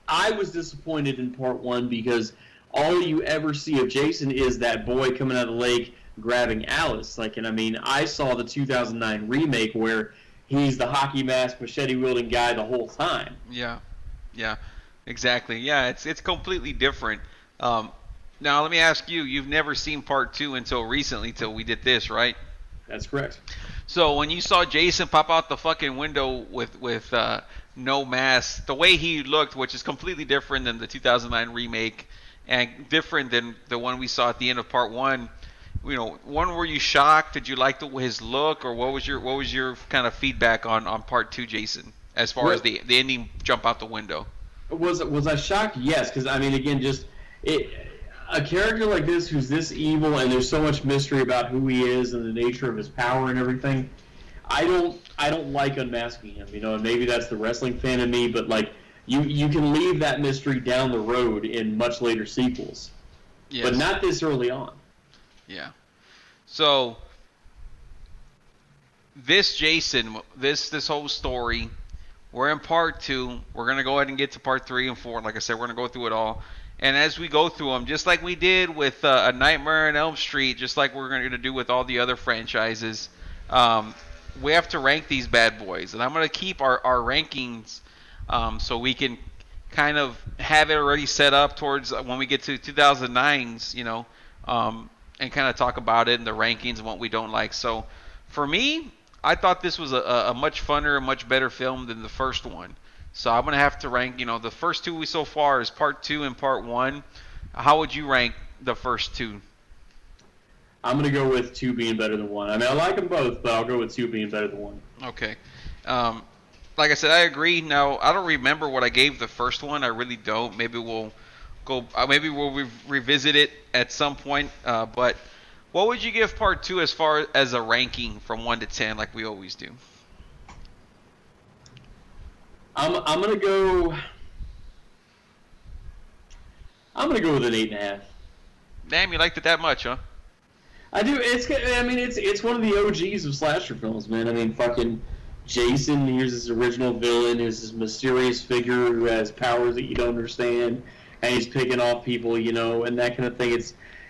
I was disappointed in part one because all you ever see of Jason is that boy coming out of the lake grabbing Alice. Like, and I mean, I saw the 2009 remake where he's the hockey mask, machete wielding guy the whole time. Yeah, exactly. Yeah, it's completely different. Now let me ask you: you've never seen part two until recently, till we did this, right? That's correct. So when you saw Jason pop out the fucking window with no mask, the way he looked, which is completely different than the 2009 remake, and different than the one we saw at the end of part one. One, were you shocked? Did you like his look, or what was your kind of feedback on part two, Jason, as far as the ending jump out the window? Was I shocked? Yes, because I mean, again, a character like this who's this evil, and there's so much mystery about who he is and the nature of his power and everything. I don't like unmasking him, and maybe that's the wrestling fan in me, but like you can leave that mystery down the road in much later sequels, yes, but not this early on. Yeah. So this Jason, this whole story, we're in part 2. We're gonna go ahead and get to part 3 and 4. Like I said, we're gonna go through it all. And as we go through them, just like we did with A Nightmare on Elm Street, just like we're going to do with all the other franchises, we have to rank these bad boys. And I'm going to keep our rankings so we can kind of have it already set up towards when we get to 2009's, and kind of talk about it and the rankings and what we don't like. So for me, I thought this was a much funner, much better film than the first one. So I'm going to have to rank, the first 2 we so far is part 2 and part 1. How would you rank the first 2? I'm going to go with 2 being better than 1. I mean, I like them both, but I'll go with 2 being better than 1. Okay. Like I said, I agree. Now, I don't remember what I gave the first one. I really don't. Maybe we'll revisit it at some point. But what would you give part 2 as far as a ranking from 1 to 10 like we always do? I'm gonna go with an 8.5. Damn, you liked it that much, huh? I do. It's one of the OGs of slasher films, man. I mean, fucking Jason. Here's this original villain, who's this mysterious figure who has powers that you don't understand, and he's picking off people, and that kind of thing.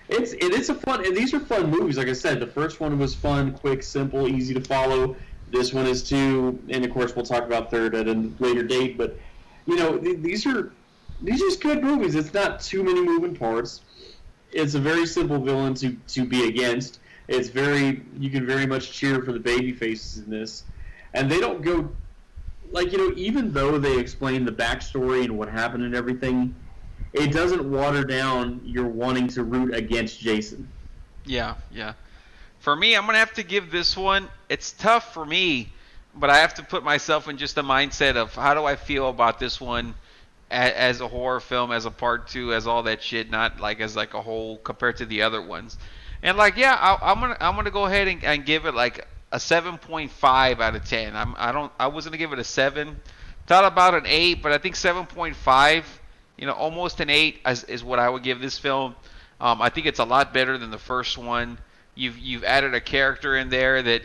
It's a fun. And these are fun movies. Like I said, the first one was fun, quick, simple, easy to follow. This one is too, and of course we'll talk about third at a later date. But these are just good movies. It's not too many moving parts. It's a very simple villain to be against. You can very much cheer for the baby faces in this, and they don't go even though they explain the backstory and what happened and everything, it doesn't water down your wanting to root against Jason. Yeah. For me, I'm going to have to give this one, it's tough for me, but I have to put myself in just the mindset of how do I feel about this one as a horror film, as a part 2, as all that shit, not like as like a whole compared to the other ones. And I'm gonna go ahead and give it like a 7.5 out of 10. I was gonna give it a 7. Thought about an 8, but I think 7.5, almost an 8 is what I would give this film. I think it's a lot better than the first one. You've added a character in there that,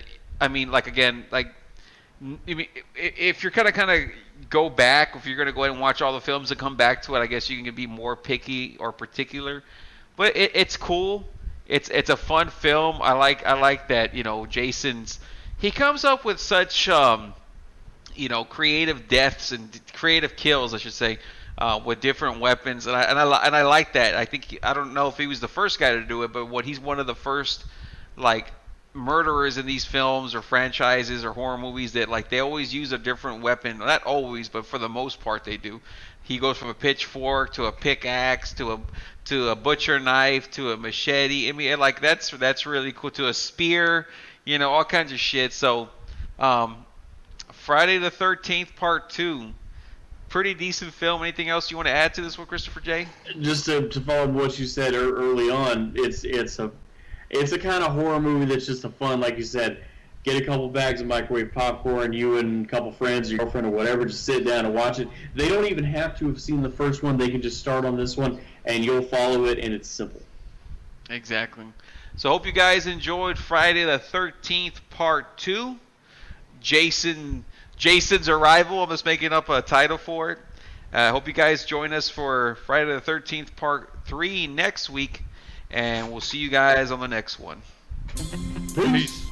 if you're kind of go back, if you're going to go ahead and watch all the films and come back to it, I guess you can be more picky or particular. But it's cool. It's a fun film. I like that, he comes up with such creative deaths and creative kills, I should say, with different weapons, and I like that. I don't know if he was the first guy to do it, but he's one of the first murderers in these films or franchises or horror movies that they always use a different weapon. Not always, but for the most part they do. He goes from a pitchfork to a pickaxe to a butcher knife to a machete. I mean, that's really cool. To a spear, all kinds of shit. So, Friday the 13th Part 2. Pretty decent film. Anything else you want to add to this one, Christopher J? Just to follow what you said early on, it's a kind of horror movie that's just a fun, like you said, get a couple bags of microwave popcorn, you and a couple friends, your girlfriend or whatever, just sit down and watch it. They don't even have to have seen the first one. They can just start on this one, and you'll follow it, and it's simple. Exactly. So I hope you guys enjoyed Friday the 13th Part 2. Jason's Arrival. I'm just making up a title for it. I hope you guys join us for Friday the 13th Part 3 next week. And we'll see you guys on the next one. Peace.